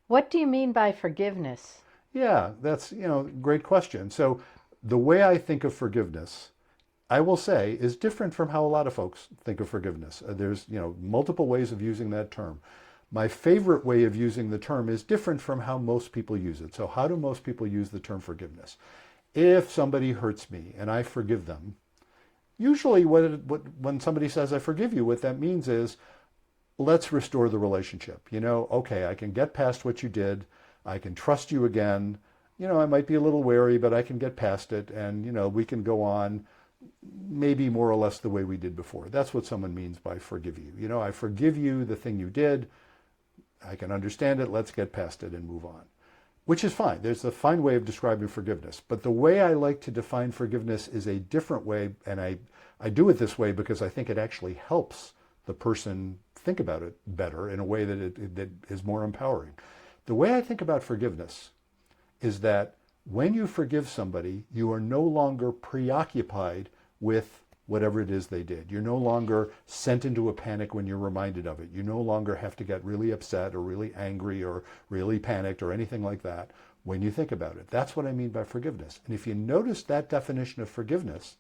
What do you mean by forgiveness? Yeah, that's, great question. So the way I think of forgiveness, I will say, is different from how a lot of folks think of forgiveness. There's, multiple ways of using that term. My favorite way of using the term is different from how most people use it. So how do most people use the term forgiveness? If somebody hurts me and I forgive them, usually when somebody says I forgive you, what that means is let's restore the relationship. Okay, I can get past what you did. I can trust you again. I might be a little wary, but I can get past it, and we can go on maybe more or less the way we did before. That's what someone means by forgive you. I forgive you the thing you did. I can understand it. Let's get past it and move on. Which is fine. There's a fine way of describing forgiveness. But the way I like to define forgiveness is a different way, and I do it this way because I think it actually helps the person think about it better in a way that is more empowering. The way I think about forgiveness is that when you forgive somebody, you are no longer preoccupied with whatever it is they did. You're no longer sent into a panic when you're reminded of it. You no longer have to get really upset or really angry or really panicked or anything like that when you think about it. That's what I mean by forgiveness. And if you notice that definition of forgiveness,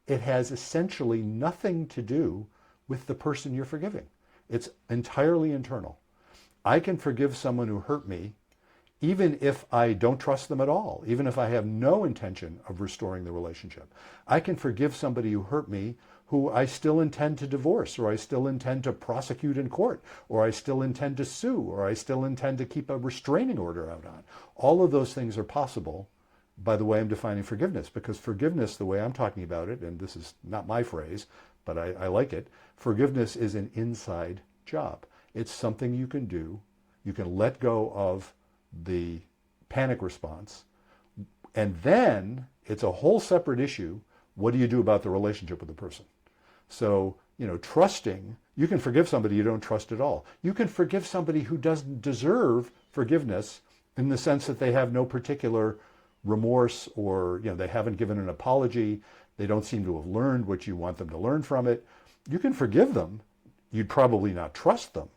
it has essentially nothing to do with the person you're forgiving. It's entirely internal. I can forgive someone who hurt me even if I don't trust them at all, even if I have no intention of restoring the relationship. I can forgive somebody who hurt me who I still intend to divorce, or I still intend to prosecute in court, or I still intend to sue, or I still intend to keep a restraining order out on. All of those things are possible by the way I'm defining forgiveness, because forgiveness, the way I'm talking about it, and this is not my phrase, but I like it, forgiveness is an inside job. It's something you can do. You can let go of the panic response, and then it's a whole separate issue. What do you do about the relationship with the person? So, trusting, you can forgive somebody you don't trust at all. You can forgive somebody who doesn't deserve forgiveness in the sense that they have no particular remorse, or, they haven't given an apology. They don't seem to have learned what you want them to learn from it. You can forgive them. You'd probably not trust them.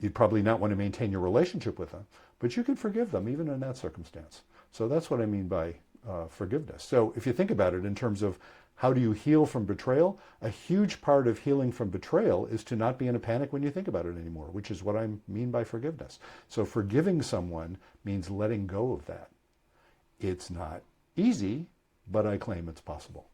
You'd probably not want to maintain your relationship with them, but you can forgive them even in that circumstance. So that's what I mean by forgiveness. So if you think about it in terms of how do you heal from betrayal, a huge part of healing from betrayal is to not be in a panic when you think about it anymore, which is what I mean by forgiveness. So forgiving someone means letting go of that. It's not easy, but I claim it's possible.